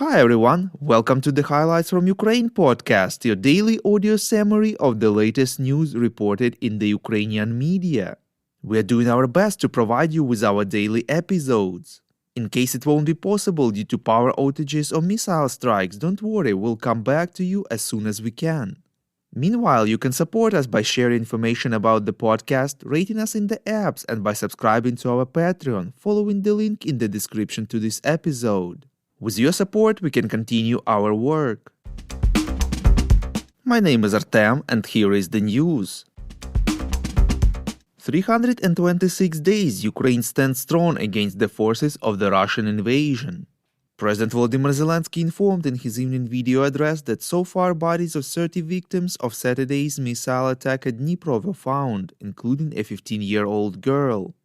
Hi everyone, welcome to the Highlights from Ukraine podcast, your daily audio summary of the latest news reported in the Ukrainian media. We are doing our best to provide you with our daily episodes. In case it won't be possible due to power outages or missile strikes, don't worry, we'll come back to you as soon as we can. Meanwhile, you can support us by sharing information about the podcast, rating us in the apps, and by subscribing to our Patreon, following the link in the description to this episode. With your support, we can continue our work. My name is Artem, and here is the news. 326 days Ukraine stands strong against the forces of the Russian invasion. President Volodymyr Zelensky informed in his evening video address that so far bodies of 30 victims of Saturday's missile attack at Dnipro were found, including a 15-year-old girl.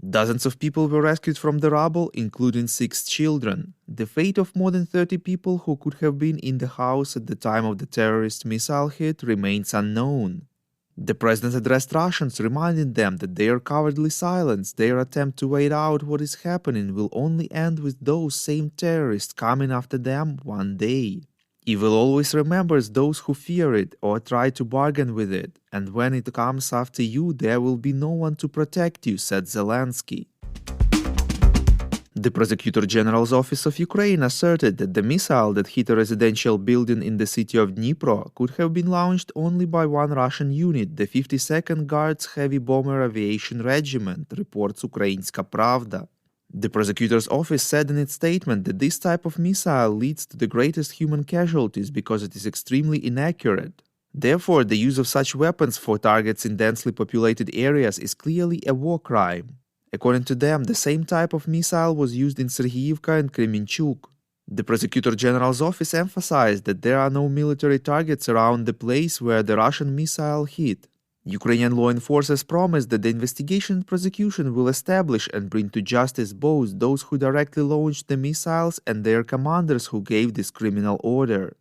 Dozens of people were rescued from the rubble, including 6 children. The fate of more than 30 people who could have been in the house at the time of the terrorist missile hit remains unknown. The president addressed Russians, reminding them that their cowardly silence, their attempt to wait out what is happening, will only end with those same terrorists coming after them one day. Evil always remembers those who fear it or try to bargain with it, and when it comes after you, there will be no one to protect you, said Zelensky. The Prosecutor General's Office of Ukraine asserted that the missile that hit a residential building in the city of Dnipro could have been launched only by one Russian unit, the 52nd Guards Heavy Bomber Aviation Regiment, reports Ukrainska Pravda. The prosecutor's office said in its statement that this type of missile leads to the greatest human casualties because it is extremely inaccurate. Therefore, the use of such weapons for targets in densely populated areas is clearly a war crime. According to them, the same type of missile was used in Sergiyivka and Kremenchuk. The Prosecutor General's office emphasized that there are no military targets around the place where the Russian missile hit. Ukrainian law enforcers promised that the investigation and prosecution will establish and bring to justice both those who directly launched the missiles and their commanders who gave this criminal order.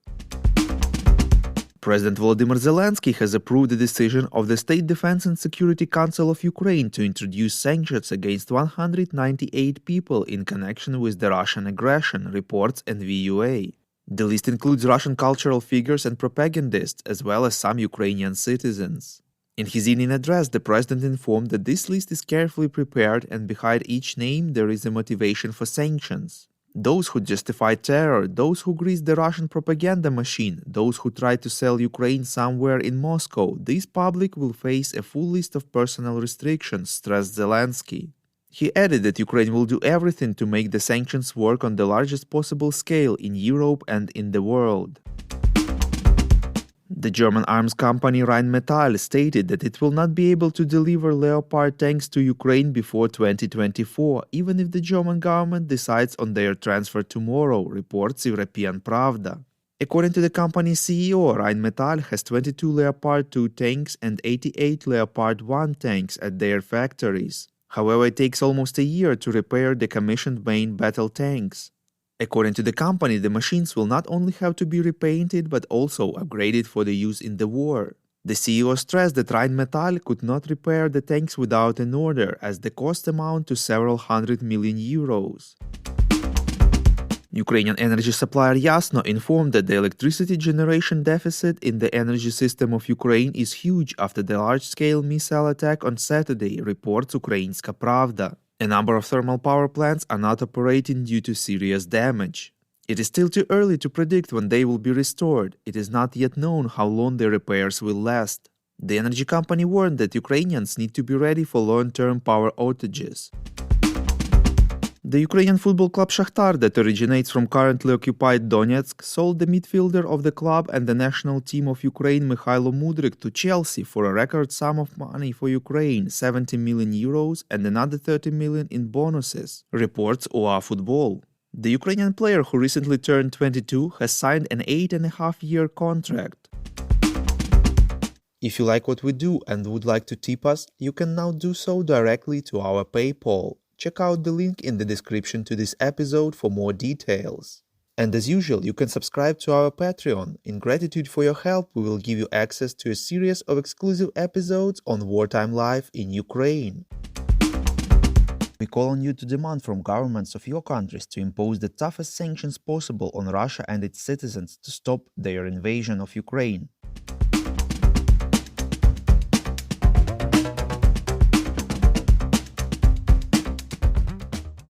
President Volodymyr Zelensky has approved the decision of the State Defense and Security Council of Ukraine to introduce sanctions against 198 people in connection with the Russian aggression, reports NVUA. The list includes Russian cultural figures and propagandists, as well as some Ukrainian citizens. In his evening address, the president informed that this list is carefully prepared and behind each name there is a motivation for sanctions. Those who justify terror, those who grease the Russian propaganda machine, those who try to sell Ukraine somewhere in Moscow, this public will face a full list of personal restrictions, stressed Zelensky. He added that Ukraine will do everything to make the sanctions work on the largest possible scale in Europe and in the world. The German arms company Rheinmetall stated that it will not be able to deliver Leopard tanks to Ukraine before 2024, even if the German government decides on their transfer tomorrow, reports European Pravda. According to the company's CEO, Rheinmetall has 22 Leopard 2 tanks and 88 Leopard 1 tanks at their factories. However, it takes almost a year to repair the commissioned main battle tanks. According to the company, the machines will not only have to be repainted but also upgraded for the use in the war. The CEO stressed that Rheinmetall could not repair the tanks without an order, as the cost amount to several hundred million euros. Ukrainian energy supplier Yasno informed that the electricity generation deficit in the energy system of Ukraine is huge after the large-scale missile attack on Saturday, reports Ukrainska Pravda. A number of thermal power plants are not operating due to serious damage. It is still too early to predict when they will be restored. It is not yet known how long the repairs will last. The energy company warned that Ukrainians need to be ready for long-term power outages. The Ukrainian football club Shakhtar, that originates from currently occupied Donetsk, sold the midfielder of the club and the national team of Ukraine Mikhailo Mudryk to Chelsea for a record sum of money for Ukraine, 70 million euros and another 30 million in bonuses, reports OA Football. The Ukrainian player, who recently turned 22, has signed an 8.5-year contract. If you like what we do and would like to tip us, you can now do so directly to our PayPal. Check out the link in the description to this episode for more details. And as usual, you can subscribe to our Patreon. In gratitude for your help, we will give you access to a series of exclusive episodes on wartime life in Ukraine. We call on you to demand from governments of your countries to impose the toughest sanctions possible on Russia and its citizens to stop their invasion of Ukraine.